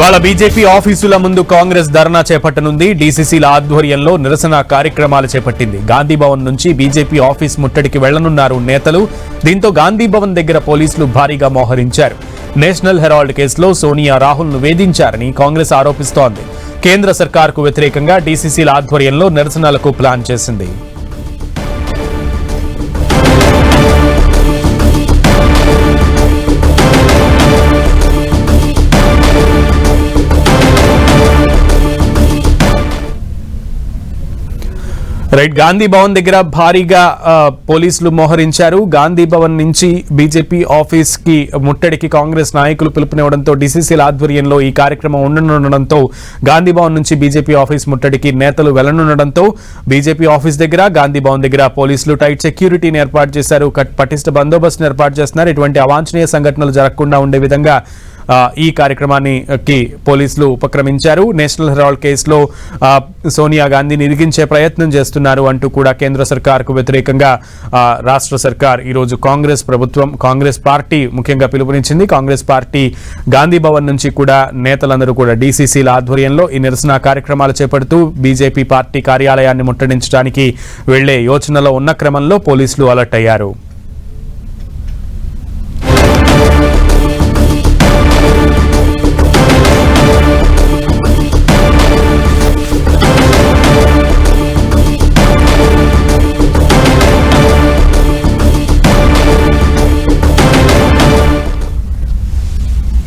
ఇవాళ బీజేపీ ఆఫీసుల ముందు కాంగ్రెస్ ధర్నా చేపట్టనుంది. డీసీసీల ఆధ్వర్యంలో నిరసన కార్యక్రమాలు చేపట్టింది. గాంధీ భవన్ నుంచి బీజేపీ ఆఫీస్ ముట్టడికి వెళ్లనున్నారు నేతలు. దీంతో గాంధీ భవన్ దగ్గర పోలీసులు భారీగా మోహరించారు. నేషనల్ హెరాల్డ్ కేసులో సోనియా రాహుల్ ను వేధించారని కాంగ్రెస్ ఆరోపిస్తోంది. కేంద్ర సర్కార్కు వ్యతిరేకంగా డీసీసీల ఆధ్వర్యంలో నిరసనలకు ప్లాన్ చేసింది. గాంధీ భవన్ దగ్గర భారీగా పోలీసులు మోహరించారు. గాంధీ భవన్ నుంచి బీజేపీ ఆఫీస్ కి ముట్టడికి కాంగ్రెస్ నాయకులు పిలుపునివ్వడంతో డీసీసీల ఆధ్వర్యంలో ఈ కార్యక్రమం ఉండనుండడంతో గాంధీ భవన్ నుంచి బీజేపీ ఆఫీస్ ముట్టడికి నేతలు వెళ్లనుండడంతో బీజేపీ ఆఫీస్ దగ్గర గాంధీ భవన్ దగ్గర పోలీసులు టైట్ సెక్యూరిటీని ఏర్పాటు చేశారు. పటిష్ట బందోబస్తును ఏర్పాటు చేస్తున్నారు. ఇటువంటి అవాంఛనీయ సంఘటనలు జరగకుండా ఉండే విధంగా ఈ కార్యక్రమానికి పోలీసులు ఉపక్రమించారు. నేషనల్ హెరాల్డ్ కేసులో సోనియా గాంధీని ఇరిగించే ప్రయత్నం చేస్తున్నారు అంటూ కూడా కేంద్ర సర్కార్కు వ్యతిరేకంగా రాష్ట్ర సర్కార్ ఈరోజు కాంగ్రెస్ పార్టీ ముఖ్యంగా పిలుపునిచ్చింది. కాంగ్రెస్ పార్టీ గాంధీ భవన్ నుంచి కూడా నేతలందరూ కూడా డీసీసీల ఆధ్వర్యంలో ఈ నిరసన కార్యక్రమాలు చేపడుతూ బీజేపీ పార్టీ కార్యాలయాన్ని ముట్టడించడానికి వెళ్లే యోచనలో ఉన్న క్రమంలో పోలీసులు అలర్ట్ అయ్యారు.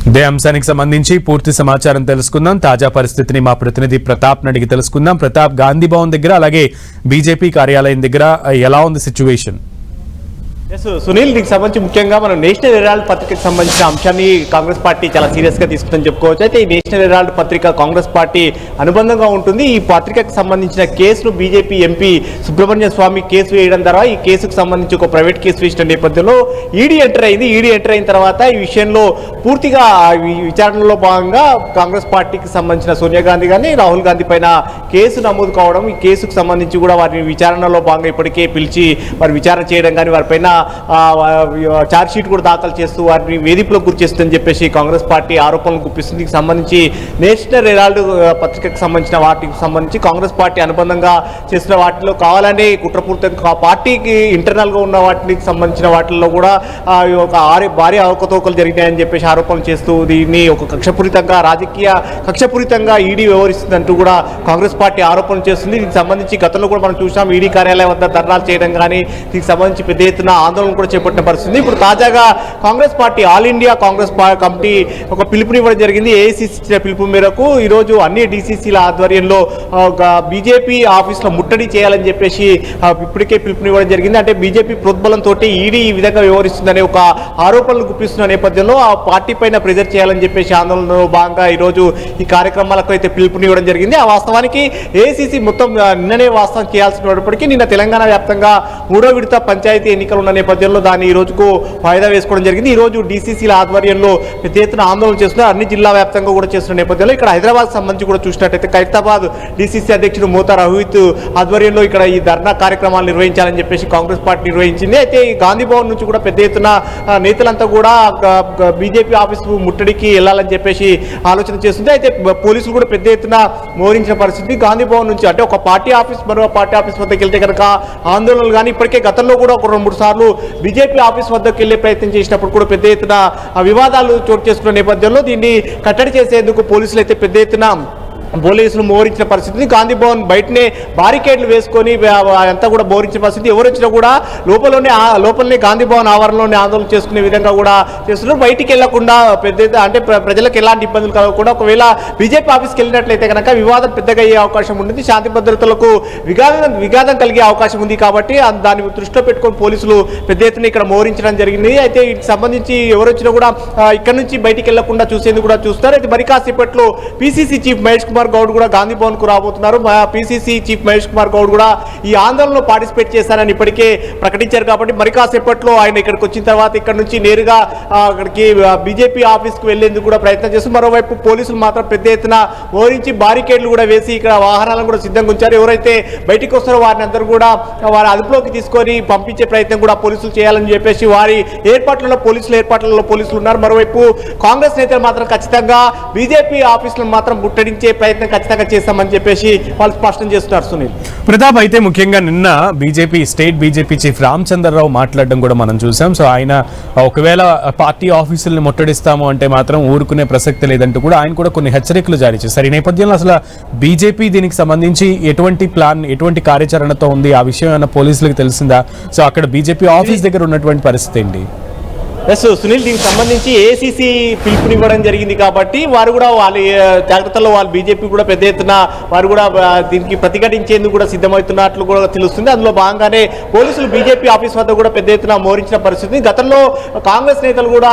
ఇదే అంశానికి సంబంధించి పూర్తి సమాచారం తెలుసుకుందాం. తాజా పరిస్థితిని మా ప్రతినిధి ప్రతాప్ అడిగి తెలుసుకుందాం. ప్రతాప్, గాంధీ భవన్ దగ్గర అలాగే బీజేపీ కార్యాలయం దగ్గర ఎలా ఉంది సిచ్యువేషన్? సునీల్, దీనికి సంబంధించి ముఖ్యంగా మనం నేషనల్ హెరాల్డ్ పత్రికకు సంబంధించిన అంశాన్ని కాంగ్రెస్ పార్టీ చాలా సీరియస్ గా తీసుకుందని చెప్పుకోవచ్చు. అయితే ఈ నేషనల్ హెరాల్డ్ పత్రిక కాంగ్రెస్ పార్టీ అనుబంధంగా ఉంటుంది. ఈ పత్రికకు సంబంధించిన కేసును బీజేపీ ఎంపీ సుబ్రహ్మణ్య స్వామి కేసు వేయడం ద్వారా ఈ కేసుకు సంబంధించి ఒక ప్రైవేట్ కేసు వేసిన నేపథ్యంలో ఈడీ ఎంటర్ అయింది. ఈడీ ఎంటర్ అయిన తర్వాత ఈ విషయంలో పూర్తిగా విచారణలో భాగంగా కాంగ్రెస్ పార్టీకి సంబంధించిన సోనియా గాంధీ కానీ రాహుల్ గాంధీ పైన కేసు నమోదు కావడం, ఈ కేసుకు సంబంధించి కూడా వారిని విచారణలో భాగంగా ఇప్పటికే పిలిచి వారి విచారణ చేయడం కానీ వారిపైన ఛార్జ్ షీట్ కూడా దాఖలు చేస్తూ వారిని వేధింపులకు గురి చేస్తుందని చెప్పేసి కాంగ్రెస్ పార్టీ ఆరోపణలు గుప్పిస్తుంది. దీనికి సంబంధించి నేషనల్ హెరాల్డ్ పత్రికకు సంబంధించిన వాటికి సంబంధించి కాంగ్రెస్ పార్టీ అనుబంధంగా చేసిన వాటిలో కావాలనే కుట్రపూరితంగా పార్టీకి ఇంటర్నల్ గా ఉన్న వాటికి సంబంధించిన వాటిల్లో కూడా ఒక భారీ అవకతవకలు జరిగినాయని చెప్పేసి ఆరోపణలు చేస్తూ దీన్ని ఒక రాజకీయ కక్షపూరితంగా ఈడీ వ్యవహరిస్తుందంటూ కూడా కాంగ్రెస్ పార్టీ ఆరోపణలు చేస్తుంది. దీనికి సంబంధించి గతంలో కూడా మనం చూసాం, ఈడీ కార్యాలయం వద్ద ధర్నాలు చేయడం కానీ దీనికి సంబంధించి పెద్ద ఎత్తున ఆందోళన కూడా చేపట్టిన పరిస్థితి. ఇప్పుడు తాజాగా Congress party all India Congress committee ఒక పిలుపునివ్వడం జరిగింది. ఏఐసీసీ ఇచ్చిన పిలుపు మేరకు ఈరోజు అన్ని డీసీసీల ఆధ్వర్యంలో బీజేపీ ఆఫీసులో ముట్టడి చేయాలని చెప్పేసి ఇప్పటికే పిలుపునివ్వడం జరిగింది. అంటే బీజేపీ ప్రోద్బలంతో ఈడీ ఈ విధంగా వ్యవహరిస్తుందనే ఒక ఆరోపణలు గుప్పిస్తున్న నేపథ్యంలో ఆ పార్టీ పైన ప్రెజర్ చేయాలని చెప్పేసి ఆందోళనలో భాగంగా ఈరోజు ఈ కార్యక్రమాలకు అయితే పిలుపునివ్వడం జరిగింది. ఆ వాస్తవానికి ఏఐసీసీ మొత్తం నిన్ననే వాస్తవం చేయాల్సినప్పటికీ నిన్న తెలంగాణ వ్యాప్తంగా 3వ విడత పంచాయతీ ఎన్నికలు ఉన్న నేపథ్యంలో దాన్ని ఈ రోజుకు వాయిదా వేసుకోవడం జరిగింది. ఈ రోజు డీసీసీల ఆధ్వర్యంలో పెద్ద ఎత్తున ఆందోళన చేస్తున్నారు. అన్ని జిల్లా వ్యాప్తంగా కూడా చేస్తున్న నేపథ్యంలో ఇక్కడ హైదరాబాద్ సంబంధించి కూడా చూసినట్టయితే ఖైరతాబాద్ డీసీసీ అధ్యక్షుడు మోతా రోహిత్ ఆధ్వర్యంలో ఇక్కడ ఈ ధర్నా కార్యక్రమాలు నిర్వహించాలని చెప్పేసి కాంగ్రెస్ పార్టీ నిర్వహించింది. అయితే ఈ గాంధీ భవన్ నుంచి కూడా పెద్ద ఎత్తున నేతలంతా కూడా బీజేపీ ఆఫీసు ముట్టడికి వెళ్లాలని చెప్పేసి ఆలోచన చేస్తుంది. అయితే పోలీసులు కూడా పెద్ద ఎత్తున మోహరించిన పరిస్థితి. గాంధీ భవన్ నుంచి అంటే ఒక పార్టీ ఆఫీస్ మరో పార్టీ ఆఫీస్ వద్దకు వెళ్తే కనుక ఆందోళనలు కానీ ఇప్పటికే గతంలో కూడా ఒక 2-3 సార్లు బీజేపీ ఆఫీస్ వద్దకు వెళ్లే ప్రయత్నం చేసినప్పుడు కూడా పెద్ద ఎత్తున వివాదాలు చోటు చేసుకున్న నేపథ్యంలో దీన్ని కట్టడి చేసేందుకు పోలీసులు అయితే పెద్ద ఎత్తున పోలీసులు మోహరించిన పరిస్థితి. గాంధీ భవన్ బయటనే బారికేడ్లు వేసుకొని అంతా కూడా మోహరించిన పరిస్థితి. ఎవరు వచ్చినా కూడా లోపలనే గాంధీ భవన్ ఆవరణలోనే ఆందోళన చేసుకునే విధంగా కూడా చేస్తున్నారు. బయటికి వెళ్లకుండా పెద్ద అంటే ప్రజలకు ఎలాంటి ఇబ్బందులు కలగకుండా ఒకవేళ బీజేపీ ఆఫీస్కి వెళ్ళినట్లయితే కనుక వివాదం పెద్దగా అయ్యే అవకాశం ఉంటుంది. శాంతి భద్రతలకు విఘాతం కలిగే అవకాశం ఉంది. కాబట్టి దాన్ని దృష్టిలో పెట్టుకొని పోలీసులు పెద్ద ఎత్తున ఇక్కడ మోహరించడం జరిగింది. అయితే వీటికి సంబంధించి ఎవరు వచ్చినా కూడా ఇక్కడ నుంచి బయటికి వెళ్లకుండా చూసేందుకు కూడా చూస్తారు. అయితే మరి కాసేపట్లో పీసీసీ చీఫ్ మహేష్ కుమార్ కుమార్ గౌడ్ కూడా గాంధీ భవన్ కు రాబోతున్నారు. పిసిసి చీఫ్ మహేష్ కుమార్ గౌడ్ కూడా ఈ ఆందోళనలో పార్టిసిపేట్ చేశారని ఇప్పటికే ప్రకటించారు. కాబట్టి మరి కాసేపట్లో ఆయన ఇక్కడికి వచ్చిన తర్వాత ఇక్కడ నుంచి నేరుగా అక్కడికి బీజేపీ ఆఫీస్ కు వెళ్లేందుకు కూడా ప్రయత్నం చేస్తూ, మరోవైపు పోలీసులు మాత్రం పెద్ద ఎత్తున ఓరించి బారికేడ్లు కూడా వేసి ఇక్కడ వాహనాలను కూడా సిద్ధంగా ఉంచారు. ఎవరైతే బయటికి వస్తారో వారిని అందరూ కూడా వారి అదుపులోకి తీసుకొని పంపించే ప్రయత్నం కూడా పోలీసులు చేయాలని చెప్పేసి వారి ఏర్పాట్లలో పోలీసులు ఉన్నారు. మరోవైపు కాంగ్రెస్ నేతలు మాత్రం ఖచ్చితంగా బీజేపీ ఆఫీసులను మాత్రం ముట్టడించే ప్రయత్నం ఖచ్చితంగా చేస్తామని చెప్పేసి వాళ్ళు స్పష్టం చేస్తున్నారు. సునీల్ ప్రతాప్, అయితే ముఖ్యంగా నిన్న స్టేట్ బీజేపీ చీఫ్ రామచంద్రరావు మాట్లాడడం కూడా మనం చూసాం. సో ఆయన ఒకవేళ పార్టీ ఆఫీసుల్ని ముట్టడిస్తాము అంటే మాత్రం ఊరుకునే ప్రసక్తి లేదంటూ కూడా ఆయన కూడా కొన్ని హెచ్చరికలు జారీ చేశారు. ఈ నేపథ్యంలో అసలు బీజేపీ దీనికి సంబంధించి ఎటువంటి ప్లాన్, ఎటువంటి కార్యాచరణతో ఉంది, ఆ విషయం ఏమైనా పోలీసులకు తెలిసిందా? సో అక్కడ బీజేపీ ఆఫీస్ దగ్గర ఉన్నటువంటి పరిస్థితి ఏంటి? సునీల్, దీనికి సంబంధించి ఏసీసీ పిలుపునివ్వడం జరిగింది కాబట్టి వారు కూడా వాళ్ళ జాగ్రత్తలో వాళ్ళు బీజేపీ కూడా పెద్ద ఎత్తున వారు కూడా దీనికి ప్రతిఘటించేందుకు కూడా సిద్ధమవుతున్నట్లు కూడా తెలుస్తుంది. అందులో భాగంగానే పోలీసులు బీజేపీ ఆఫీస్ వద్ద కూడా పెద్ద ఎత్తున మోరించిన పరిస్థితి. గతంలో కాంగ్రెస్ నేతలు కూడా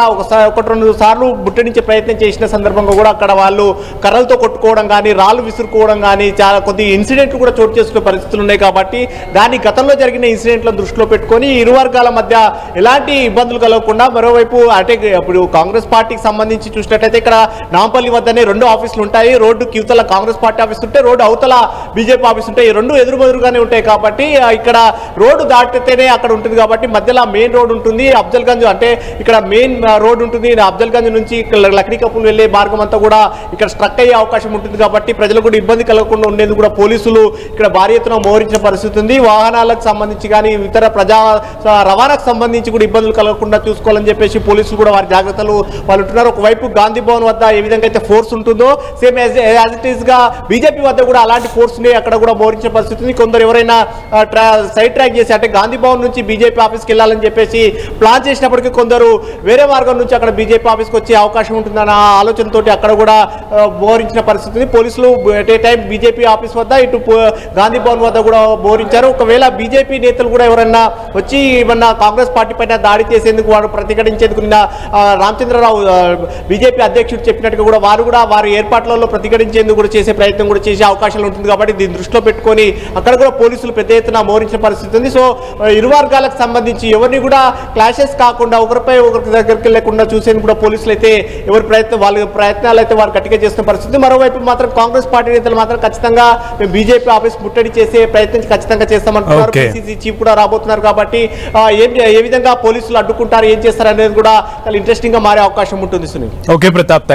ఒకటి రెండు సార్లు ముట్టడించే ప్రయత్నం చేసిన సందర్భంగా కూడా అక్కడ వాళ్ళు కర్రలతో కొట్టుకోవడం కానీ, రాళ్ళు విసురుకోవడం కానీ, చాలా కొద్ది ఇన్సిడెంట్లు కూడా చోటు చేసుకునే పరిస్థితులు ఉన్నాయి. కాబట్టి దాని గతంలో జరిగిన ఇన్సిడెంట్లను దృష్టిలో పెట్టుకొని ఇరు వర్గాల మధ్య ఎలాంటి ఇబ్బందులు కలగకుండా, మరోవైపు అంటే ఇప్పుడు కాంగ్రెస్ పార్టీకి సంబంధించి చూసినట్లయితే ఇక్కడ నాంపల్లి వద్దనే 2 ఆఫీసులు ఉంటాయి. రోడ్డుకి యువతల కాంగ్రెస్ పార్టీ ఆఫీస్ ఉంటే, రోడ్డు అవతల బీజేపీ ఆఫీస్ ఉంటాయి. ఈ 2 ఎదురుబెదురుగానే ఉంటాయి. కాబట్టి ఇక్కడ రోడ్డు దాటితేనే అక్కడ ఉంటుంది. కాబట్టి మధ్యలో మెయిన్ రోడ్ ఉంటుంది. అఫ్జల్గంజ్ అంటే ఇక్కడ మెయిన్ రోడ్ ఉంటుంది. అఫ్జల్గంజ్ నుంచి లక్డీ కప్పులు వెళ్లే మార్గం అంతా కూడా ఇక్కడ స్ట్రక్ అయ్యే అవకాశం ఉంటుంది. కాబట్టి ప్రజలకు కూడా ఇబ్బంది కలగకుండా ఉండేందుకు కూడా పోలీసులు ఇక్కడ భారీ ఎత్తున మోహరించిన పరిస్థితి ఉంది. వాహనాలకు సంబంధించి కానీ ఇతర ప్రజా రవాణాకు సంబంధించి కూడా ఇబ్బందులు కలగకుండా చూసుకోవాలని చెప్పేసి పోలీసులు కూడా వారి జాగ్రత్తలు వాళ్ళు ఉంటున్నారు. ఒకవైపు గాంధీ భవన్ వద్ద ఏ విధంగా అయితే ఫోర్స్ ఉంటుందో సేమ్ యాజ్ ఇట్ ఈస్ గా బీజేపీ వద్ద కూడా అలాంటి ఫోర్స్ ని అక్కడ కూడా మోహరించే పరిస్థితి ఉంది. కొందరు ఎవరైనా సైడ్ ట్రాక్ చేసి అంటే గాంధీ భవన్ నుంచి బీజేపీ ఆఫీస్కి వెళ్ళాలని చెప్పేసి ప్లాన్ చేసినప్పటికీ కొందరు వేరే మార్గం నుంచి అక్కడ బీజేపీ ఆఫీస్కి వచ్చే అవకాశం ఉంటుందన్న ఆలోచనతో అక్కడ కూడా మోహరించిన పరిస్థితి ఉంది. పోలీసులు at a time BJP office వద్ద ఇటు గాంధీ భవన్ వద్ద కూడా మోహరించారు. ఒకవేళ బీజేపీ నేతలు కూడా ఎవరైనా వచ్చి ఏమన్నా కాంగ్రెస్ పార్టీ పైన దాడి చేసేందుకు వారు ప్రతిఘటించేందుకు నిన్న రామచంద్రరావు బీజేపీ అధ్యక్షుడు చెప్పినట్టుగా కూడా వారు కూడా వారి ఏర్పాట్లలో ప్రతిఘటించేందుకు కూడా చేసే ప్రయత్నం కూడా చేసే అవకాశాలు ఉంటుంది. కాబట్టి దీన్ని దృష్టిలో పెట్టుకొని అక్కడ కూడా పోలీసులు పెద్ద ఎత్తున మోహరించిన పరిస్థితి ఉంది. సో ఇరు వర్గాలకు సంబంధించి ఎవరిని కూడా క్లాషెస్ కాకుండా ఒకరిపై ఒకరి దగ్గరికి వెళ్లకుండా చూసేందుకు కూడా పోలీసులు అయితే వాళ్ళ ప్రయత్నాలు అయితే వారు గట్టిగా చేస్తున్న పరిస్థితి. మరోవైపు మాత్రం కాంగ్రెస్ పార్టీ నేతలు మాత్రం ఖచ్చితంగా మేము బీజేపీ ఆఫీస్ ముట్టడి చేసే ప్రయత్నం ఖచ్చితంగా చేస్తామంటున్నారు. పిసిసి చీఫ్ కూడా రాబోతున్నారు. కాబట్టి ఏ విధంగా పోలీసులు అడ్డుకుంటారు, ఏం చేస్తారు అనేది కూడా చాలా ఇంట్రెస్టింగ్ గా మారే అవకాశం ఉంటుంది. సునీల్, ఓకే ప్రతాప్.